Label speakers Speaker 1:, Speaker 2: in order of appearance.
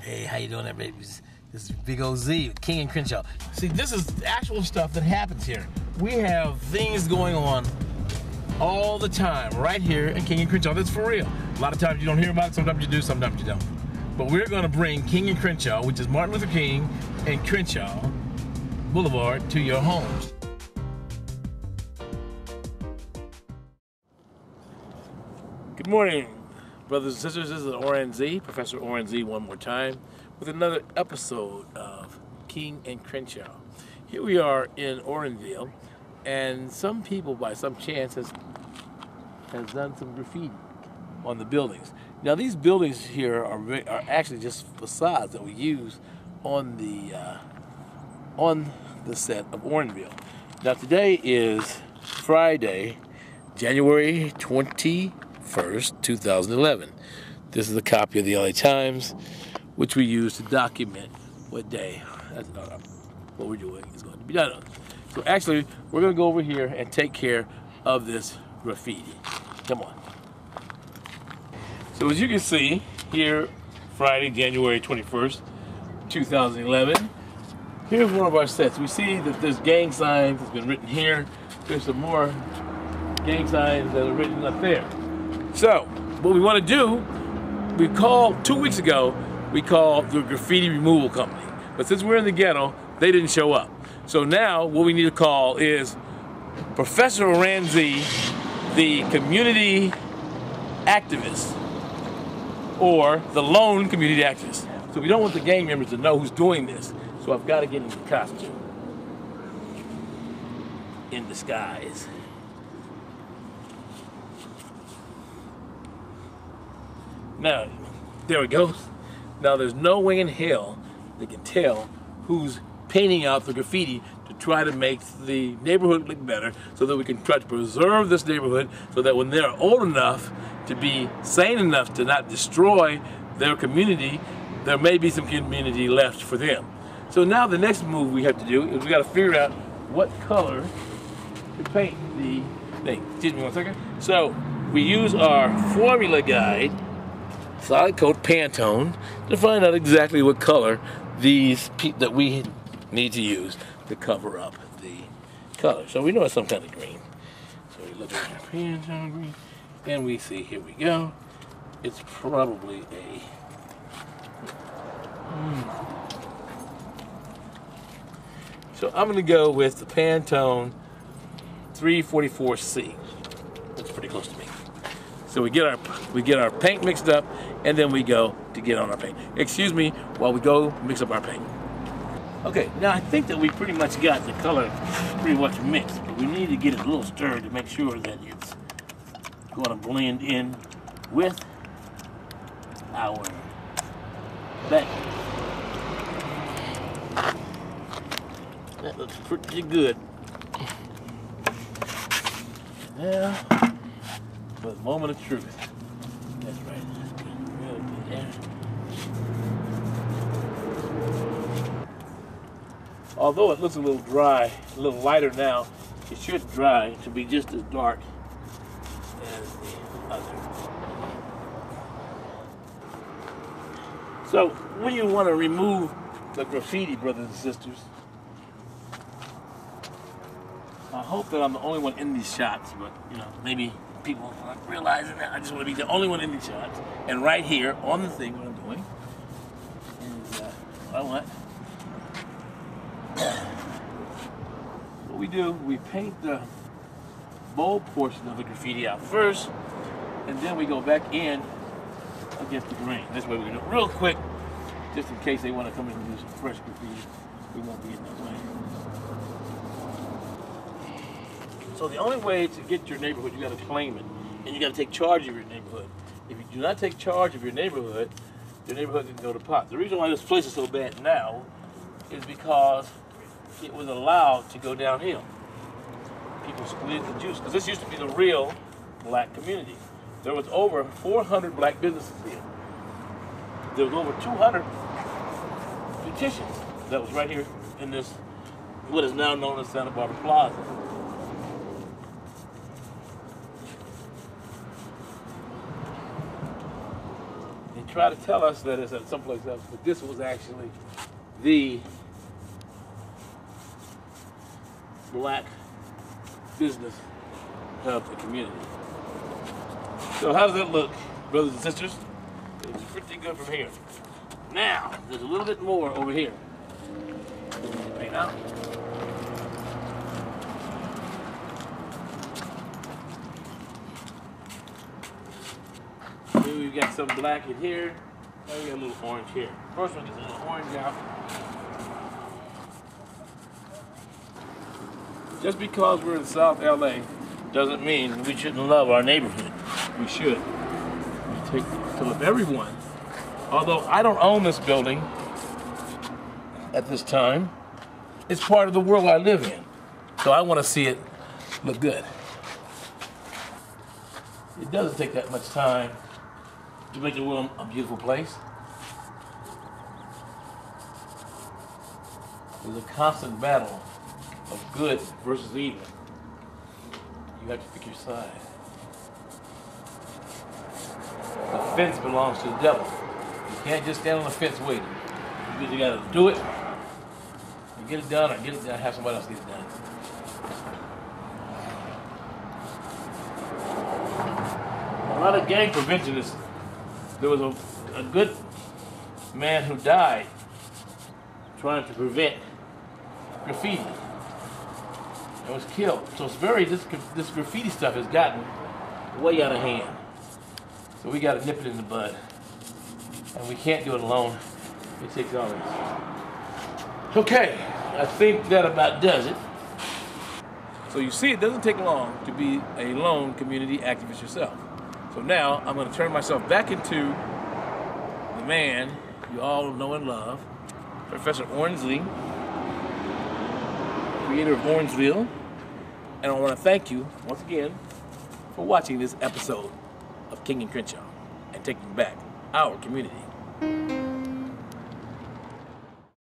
Speaker 1: Hey, how you doing there, babies? This is Big OZ, King and Crenshaw. See, this is actual stuff that happens here. We have things going on all the time right here in King and Crenshaw. That's for real. A lot of times you don't hear about it, sometimes you do, sometimes you don't. But we're gonna bring King and Crenshaw, which is Martin Luther King and Crenshaw Boulevard, to your homes. Good morning, brothers and sisters. This is Oran Z, Professor Oran Z, one more time, with another episode of King and Crenshaw. Here we are in Oranville, and some people, by some chance, has done some graffiti on the buildings. Now, these buildings here are actually just facades that we use on the set of Oranville. Now, today is Friday, January 21st, 2011. This is a copy of the LA Times, which we use to document what day, what we're doing is going to be done on. So actually, we're going to go over here and take care of this graffiti. Come on. So as you can see, here, Friday, January 21st, 2011, here's one of our sets. We see that there's gang signs that's been written here. There's some more gang signs that are written up there. So, what we want to do, we called, 2 weeks ago, we called the graffiti removal company. But since we're in the ghetto, they didn't show up. So now, what we need to call is Professor Oran Z, the community activist, or the lone community activist. So we don't want the gang members to know who's doing this. So I've got to get into costume. In disguise. Now, there it goes. Now there's no way in hell they can tell who's painting out the graffiti to try to make the neighborhood look better, so that we can try to preserve this neighborhood, so that when they're old enough to be sane enough to not destroy their community, there may be some community left for them. So now the next move we have to do is we got to figure out what color to paint the thing. Excuse me one second. So we use our formula guide, solid coat Pantone, to find out exactly what color that we need to use to cover up the color. So we know it's some kind of green. So we look at our Pantone green, and we see, here we go, it's probably a So I'm going to go with the Pantone 344C. That's pretty close to me. So we get our paint mixed up, and then we go to get on our paint. Excuse me while we go mix up our paint. Okay, now I think that we pretty much got the color pretty much mixed, but we need to get it a little stirred to make sure that it's going to blend in with our back. That looks pretty good. Now, for the moment of truth. That's right. That's good. Real good there. Although it looks a little dry, a little lighter now, it should dry to be just as dark as the other. So, when you want to remove the graffiti, brothers and sisters, I hope that I'm the only one in these shots, but you know, maybe people aren't realizing that. I just want to be the only one in these shots. And right here on the thing, what I'm doing is what I want. What we do, we paint the bold portion of the graffiti out first, and then we go back in against the grain. This way we can do it real quick, just in case they want to come in and do some fresh graffiti. We won't be in that way. So the only way to get your neighborhood, you got to claim it, and you got to take charge of your neighborhood. If you do not take charge of your neighborhood can go to pot. The reason why this place is so bad now is because it was allowed to go downhill. People split the juice, because this used to be the real black community. There was over 400 black businesses here. There was over 200 petitions that was right here in this, what is now known as Santa Barbara Plaza. try to tell us that it's at someplace else, but this was actually the black business hub and community. So how does that look, brothers and sisters? It's pretty good from here. Now, there's a little bit more over here. Right now. Here we've got some black in here. Now we got a little orange here. First one gets a little orange out. Just because we're in South LA doesn't mean we shouldn't love our neighborhood. We should. We take to love everyone. Although I don't own this building at this time, it's part of the world I live in. So I want to see it look good. It doesn't take that much time to make the world a beautiful place. There's a constant battle of good versus evil. You have to pick your side. The fence belongs to the devil. You can't just stand on the fence waiting. You either got to do it, and get it done, or get it done, have somebody else get it done. A lot of gang preventionists. There was a good man who died trying to prevent graffiti and was killed. So it's this graffiti stuff has gotten way out of hand. So we got to nip it in the bud. And we can't do it alone. It takes all this. Okay, I think that about does it. So you see, it doesn't take long to be a lone community activist yourself. So now I'm going to turn myself back into the man you all know and love, Professor Oran, creator of Orangeville. And I want to thank you once again for watching this episode of King and Crenshaw and taking back our community.